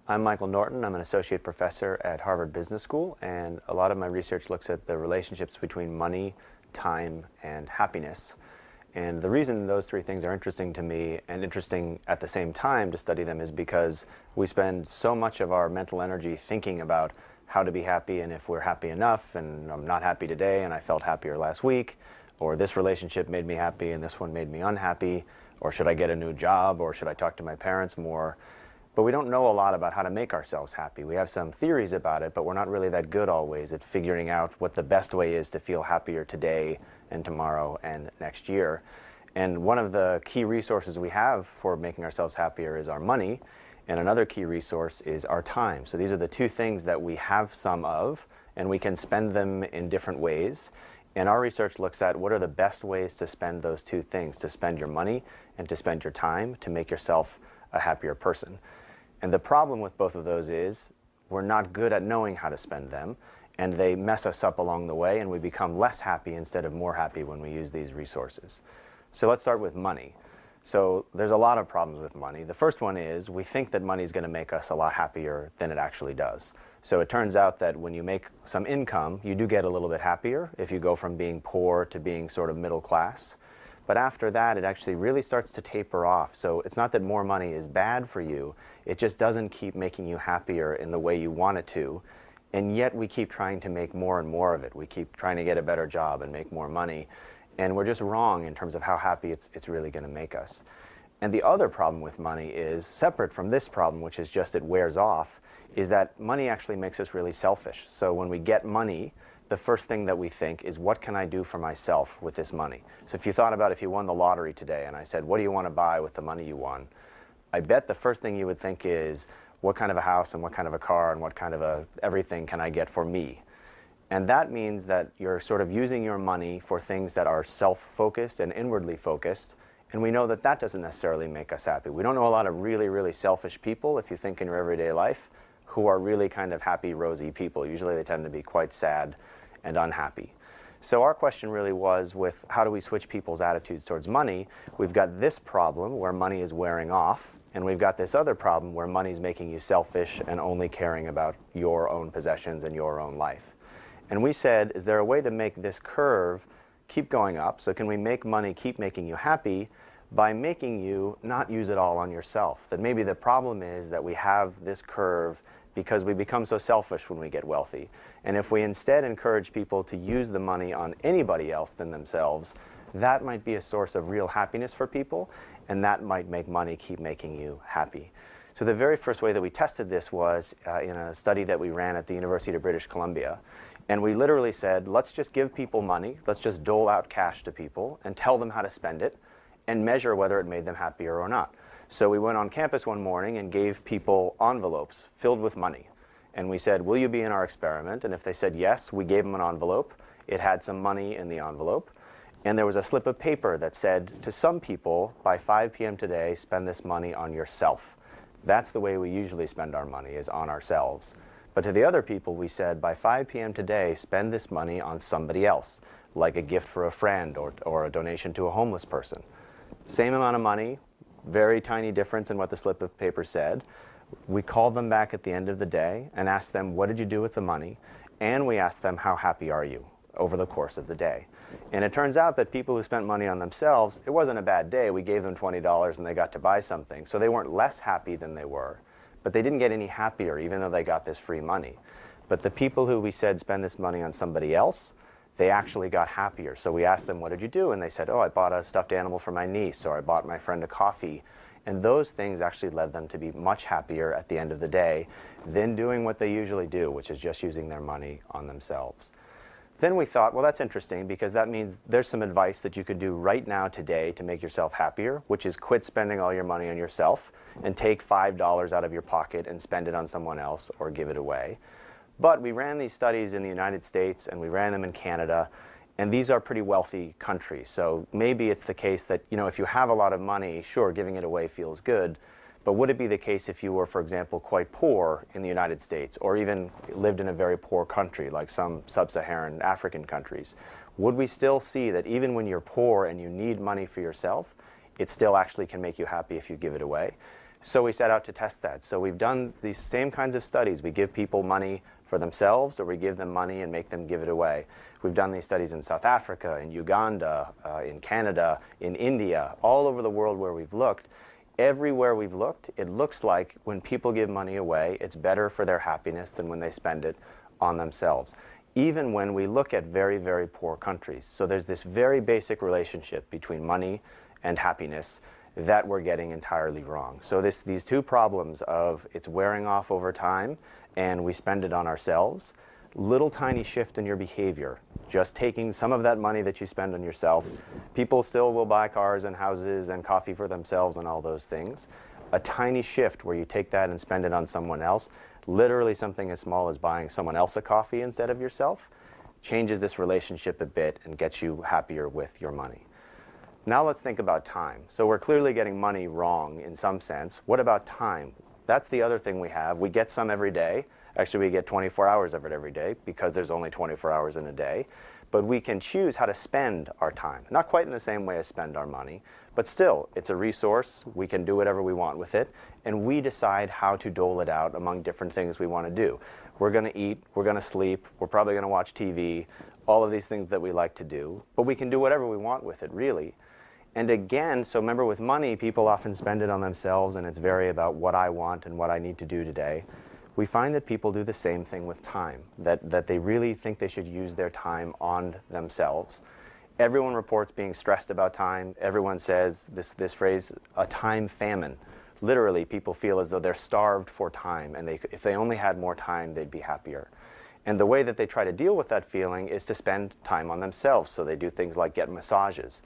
I'm Michael Norton. I'm an associate professor at Harvard Business School, and a lot of my research looks at the relationships between money, time, and happiness. And the reason those three things are interesting to me and interesting at the same time to study them is because we spend so much of our mental energy thinking about how to be happy and if we're happy enough, and I'm not happy today and I felt happier last week, or this relationship made me happy and this one made me unhappy, or should I get a new job, or should I talk to my parents more? But we don't know a lot about how to make ourselves happy. We have some theories about it, but we're not really that good always at figuring out what the best way is to feel happier today and tomorrow and next year. And one of the key resources we have for making ourselves happier is our money, and another key resource is our time. So these are the two things that we have some of, and we can spend them in different ways. And our research looks at what are the best ways to spend those two things, to spend your money and to spend your time to make yourself a happier person. And the problem with both of those is we're not good at knowing how to spend them, and they mess us up along the way, and we become less happy instead of more happy when we use these resources. So let's start with money. So there's a lot of problems with money. The first one is we think that money is going to make us a lot happier than it actually does. So it turns out that when you make some income, you do get a little bit happier if you go from being poor to being sort of middle class. But after that, it actually really starts to taper off. So it's not that more money is bad for you, it just doesn't keep making you happier in the way you want it to. And yet we keep trying to make more and more of it. We keep trying to get a better job and make more money. And we're just wrong in terms of how happy it's really going to make us. And the other problem with money is, separate from this problem, which is just it wears off, is that money actually makes us really selfish. So when we get money, the first thing that we think is, what can I do for myself with this money? So if you thought about if you won the lottery today and I said, what do you want to buy with the money you won? I bet the first thing you would think is, what kind of a house and what kind of a car and what kind of everything can I get for me? And that means that you're sort of using your money for things that are self-focused and inwardly focused. And we know that that doesn't necessarily make us happy. We don't know a lot of really, really selfish people, if you think in your everyday life, who are really kind of happy, rosy people. Usually they tend to be quite sad and unhappy. So our question really was, with how do we switch people's attitudes towards money? We've got this problem where money is wearing off, and we've got this other problem where money is making you selfish and only caring about your own possessions and your own life. And we said, is there a way to make this curve keep going up? So can we make money keep making you happy by making you not use it all on yourself? That maybe the problem is that we have this curve because we become so selfish when we get wealthy. And if we instead encourage people to use the money on anybody else than themselves, that might be a source of real happiness for people, and that might make money keep making you happy. So the very first way that we tested this was in a study that we ran at the University of British Columbia. And we literally said, let's just give people money, let's just dole out cash to people and tell them how to spend it and measure whether it made them happier or not. So we went on campus one morning and gave people envelopes filled with money. And we said, will you be in our experiment? And if they said yes, we gave them an envelope. It had some money in the envelope. And there was a slip of paper that said, to some people, by 5 p.m. today, spend this money on yourself. That's the way we usually spend our money, is on ourselves. But to the other people, we said, by 5 p.m. today, spend this money on somebody else, like a gift for a friend or a donation to a homeless person. Same amount of money, very tiny difference in what the slip of paper said. We called them back at the end of the day and asked them, what did you do with the money? And we asked them, how happy are you over the course of the day? And it turns out that people who spent money on themselves, it wasn't a bad day. We gave them $20 and they got to buy something. So they weren't less happy than they were. But they didn't get any happier, even though they got this free money. But the people who we said spend this money on somebody else, they actually got happier. So we asked them, what did you do? And they said, oh, I bought a stuffed animal for my niece, or I bought my friend a coffee. And those things actually led them to be much happier at the end of the day than doing what they usually do, which is just using their money on themselves. Then we thought, well, that's interesting, because that means there's some advice that you could do right now today to make yourself happier, which is quit spending all your money on yourself and take $5 out of your pocket and spend it on someone else or give it away. But we ran these studies in the United States and we ran them in Canada, and these are pretty wealthy countries. So maybe it's the case that, if you have a lot of money, sure, giving it away feels good. But would it be the case if you were, for example, quite poor in the United States, or even lived in a very poor country like some sub-Saharan African countries? Would we still see that even when you're poor and you need money for yourself, it still actually can make you happy if you give it away? So we set out to test that. So we've done these same kinds of studies. We give people money for themselves, or we give them money and make them give it away. We've done these studies in South Africa, in Uganda, in Canada, in India, all over the world where we've looked. Everywhere we've looked, it looks like when people give money away, it's better for their happiness than when they spend it on themselves, even when we look at very, very poor countries. So there's this very basic relationship between money and happiness that we're getting entirely wrong. So these two problems of it's wearing off over time and we spend it on ourselves, little tiny shift in your behavior, just taking some of that money that you spend on yourself. People still will buy cars and houses and coffee for themselves and all those things. A tiny shift where you take that and spend it on someone else, literally something as small as buying someone else a coffee instead of yourself, changes this relationship a bit and gets you happier with your money. Now let's think about time. So we're clearly getting money wrong in some sense. What about time? That's the other thing we have. We get some every day. Actually, we get 24 hours of it every day because there's only 24 hours in a day. But we can choose how to spend our time. Not quite in the same way as spend our money, but still, it's a resource. We can do whatever we want with it, and we decide how to dole it out among different things we want to do. We're going to eat, we're going to sleep, we're probably going to watch TV, all of these things that we like to do, but we can do whatever we want with it, really. And again, so remember with money, people often spend it on themselves, and it's very about what I want and what I need to do today. We find that people do the same thing with time, that they really think they should use their time on themselves. Everyone reports being stressed about time. Everyone says this phrase, a time famine. Literally, people feel as though they're starved for time, and if they only had more time, they'd be happier. And the way that they try to deal with that feeling is to spend time on themselves. So they do things like get massages.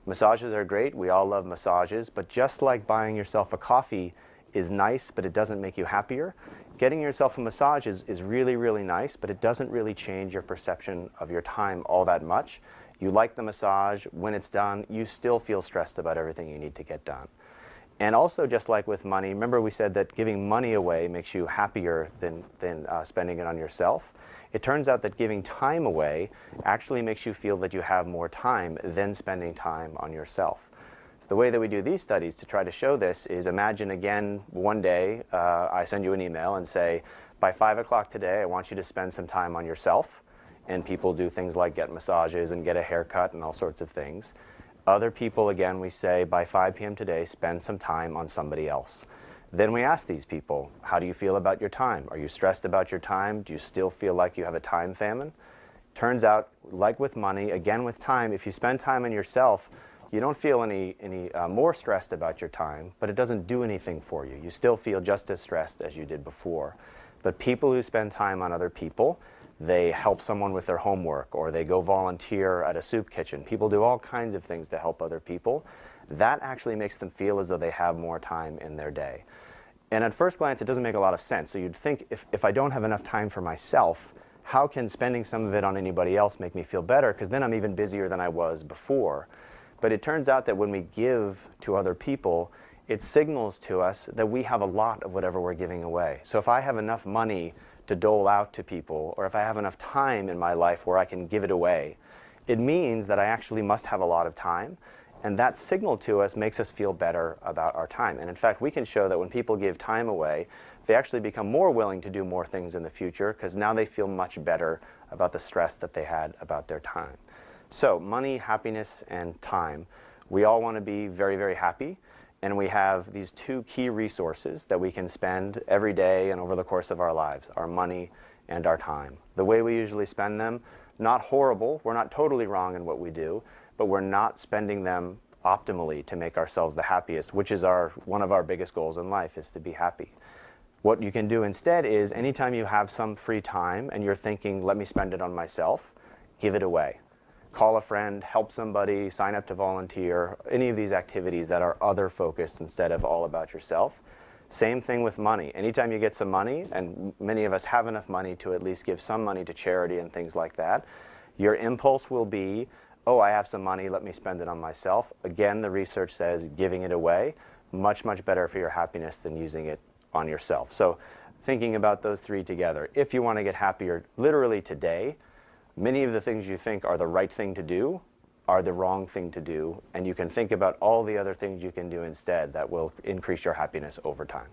Massages are great. We all love massages. But just like buying yourself a coffee is nice, but it doesn't make you happier, getting yourself a massage is really, really nice, but it doesn't really change your perception of your time all that much. You like the massage. When it's done, you still feel stressed about everything you need to get done. And also, just like with money, remember we said that giving money away makes you happier than spending it on yourself. It turns out that giving time away actually makes you feel that you have more time than spending time on yourself. The way that we do these studies to try to show this is imagine again one day I send you an email and say, by 5 o'clock today I want you to spend some time on yourself. And people do things like get massages and get a haircut and all sorts of things. Other people, again, we say by 5 p.m. today spend some time on somebody else. Then we ask these people, how do you feel about your time? Are you stressed about your time? Do you still feel like you have a time famine? Turns out, like with money, again with time, if you spend time on yourself, you don't feel any more stressed about your time, but it doesn't do anything for you. You still feel just as stressed as you did before. But people who spend time on other people, they help someone with their homework, or they go volunteer at a soup kitchen. People do all kinds of things to help other people. That actually makes them feel as though they have more time in their day. And at first glance, it doesn't make a lot of sense. So you'd think, if I don't have enough time for myself, how can spending some of it on anybody else make me feel better? Because then I'm even busier than I was before. But it turns out that when we give to other people, it signals to us that we have a lot of whatever we're giving away. So if I have enough money to dole out to people, or if I have enough time in my life where I can give it away, it means that I actually must have a lot of time. And that signal to us makes us feel better about our time. And in fact, we can show that when people give time away, they actually become more willing to do more things in the future because now they feel much better about the stress that they had about their time. So money, happiness, and time. We all want to be very, very happy. And we have these two key resources that we can spend every day and over the course of our lives, our money and our time. The way we usually spend them, not horrible. We're not totally wrong in what we do, but we're not spending them optimally to make ourselves the happiest, which is one of our biggest goals in life, is to be happy. What you can do instead is anytime you have some free time and you're thinking, let me spend it on myself, give it away. Call a friend, help somebody, sign up to volunteer, any of these activities that are other focused instead of all about yourself. Same thing with money. Anytime you get some money, and many of us have enough money to at least give some money to charity and things like that, your impulse will be, oh, I have some money, let me spend it on myself. Again, the research says giving it away, much, much better for your happiness than using it on yourself. So thinking about those three together, if you want to get happier literally today, many of the things you think are the right thing to do are the wrong thing to do, and you can think about all the other things you can do instead that will increase your happiness over time.